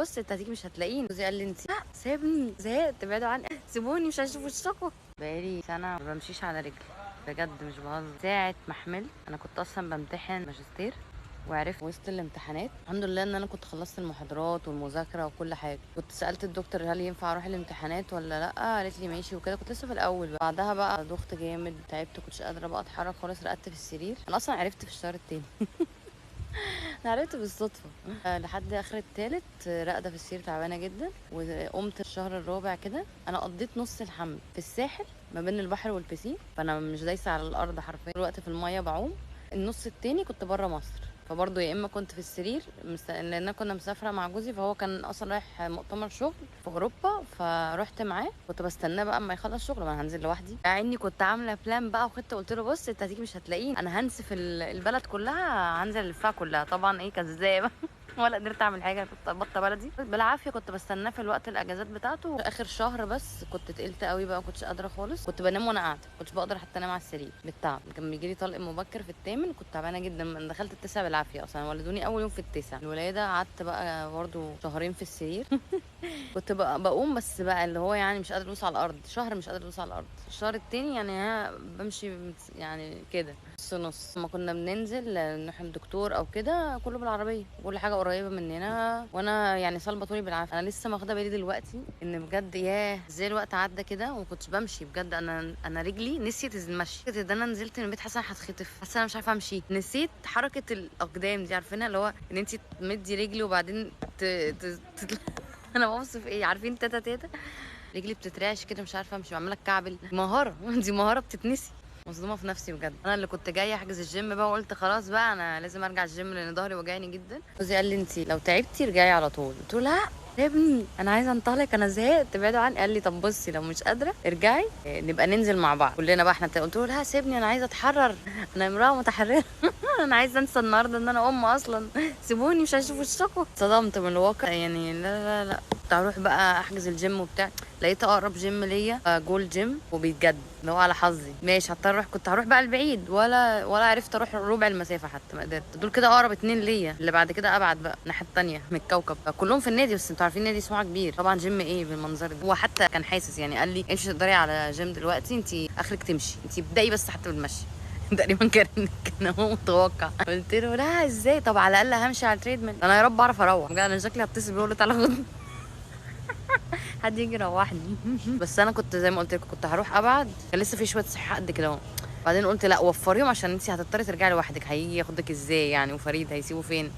بص انت هتيجي مش هتلاقيني. جوزي قال لي انت سيبني، زهقت، ابعدوا عني، سيبوني مش هشوف وشكم. بقالي سنه ما بمشيش على رجلي بجد مش بهزر. ساعه ما حملت انا كنت اصلا بمتحن ماجستير، وعرفت وسط الامتحانات الحمد لله ان انا كنت خلصت المحاضرات والمذاكره وكل حاجه. كنت سالت الدكتور هل ينفع اروح الامتحانات ولا لا، قالت لي ماشي وكده. كنت لسه في الاول بقى. بعدها بقى ضغط جامد، تعبت، كنتش قادره بقى اتحرك خالص، رقدت في السرير. انا اصلا عرفت في الشهر التاني. انا عرفت بالصدفه. لحد اخر التالت راقده في السرير تعبانه جدا. وقمت الشهر الرابع كده. انا قضيت نص الحمل في الساحل ما بين البحر والبسين، فانا مش دايسه على الارض حرفيا الوقت في الميه بعوم. النص التاني كنت بره مصر، فبرضه يا اما كنت في السرير لان انا كنا مسافره مع جوزي، فهو كان اصلا رايح مؤتمر شغل في اوروبا، فرحت معاه. كنت بستناه بقى اما يخلص شغل، ما أنا هنزل لوحدي مع اني كنت عامله بلان بقى وخدت. قلت له بص انت هتيجي مش هتلاقيني، انا هنسف البلد كلها، هنزل الفها كلها. طبعا ايه كذابه. ولا قدرت اعمل حاجه، كنت بطه بلدي بالعافيه. كنت بستناه في الوقت الاجازات بتاعته. اخر شهر بس كنت تقلت قوي بقى، ما كنتش قادره خالص. كنت بنام وانا قاعده، ما كنتش بقدر حتى انام على السرير بالتعب. كان بيجي لي طلق مبكر في الثامن، كنت تعبانه جدا. من دخلت التاسع بالعافيه، اصلا ولدوني اول يوم في التاسع الولاده. قعدت بقى برضه شهرين في السرير. كنت بقى بقوم بس بقى اللي هو يعني مش قادره ادوس على الارض. شهر مش قادره ادوس على الارض. الشهر التاني يعني ها بمشي يعني كده نص نص. لما كنا بننزل نروح الدكتور او كده كله بالعربيه، كل حاجه قريبه مننا. وانا يعني صلبه طولي بالعافيه. انا لسه واخده بالي دلوقتي ان بجد ياه ازاي الوقت عدى كده وما كنتش بمشي بجد. انا رجلي نسيت المشي. فكرة ان انا نزلت من البيت حاسه انا هتخطف، حاسه انا مش عارفه امشي. نسيت حركه الاقدام دي، عارفينها اللي هو ان انت تمدي رجلي وبعدين انا بوصف ايه، عارفين تاتا تاتا. رجلي بتترعش كده مش عارفه امشي، بعملها الكعبل. مهاره. دي مهاره بتتنسي. مصدومه في نفسي بجد. انا اللي كنت جايه احجز الجيم بقى، وقلت خلاص بقى انا لازم ارجع الجيم لان ظهري وجعني جدا. جوزي قال لي انت لو تعبتي ارجعي على طول. قلت له لا يا ابني انا عايزه انطلق، انا زهقت، ابعدوا عني. قال لي طب بصي لو مش قادره ارجعي، نبقى ننزل مع بعض كلنا بقى احنا. قلت له لا سيبني انا عايزه اتحرر، انا امراه متحرره. انا عايزه انسى النهارده ان انا ام اصلا. سيبوني مش هشوف وشكم. صدمت من الواقع يعني. لا كنت هروح بقى احجز الجيم وبتاع. لقيت اقرب جيم ليا جول جيم وبيتجدد، اللي هو على حظي ماشي هضطر اروح. كنت هروح بقى البعيد ولا عرفت اروح ربع المسافه حتى، ما قدرت. دول كده اقرب اتنين ليا، اللي بعد كده ابعد بقى الناحيه التانيه من الكوكب. كلهم في النادي، بس انتوا عارفين نادي سموحه كبير طبعا. جيم ايه بالمنظر ده. هو حتى كان حاسس يعني، قال لي انت مش هتقدري على جيم دلوقتي، انت اخرك تمشي، انت ابدأي بس حتى بالمشي. تقريبا كان هو متوقع. قلت له لا ازاي، طب على الاقل همشي على التريدميل. انا يا رب اعرف اروح بجد. انا شكلي هتصل بيه تعالى خد حد يجي يروحني. بس انا كنت زي ما قلت لكم كنت هروح ابعد، كان لسه في شويه صحه قد كده اهو. بعدين قلت لا وفريهم عشان انت هتضطري ترجعي لوحدك، هيجي ياخدك ازاي يعني، وفريد هيسيبه فين.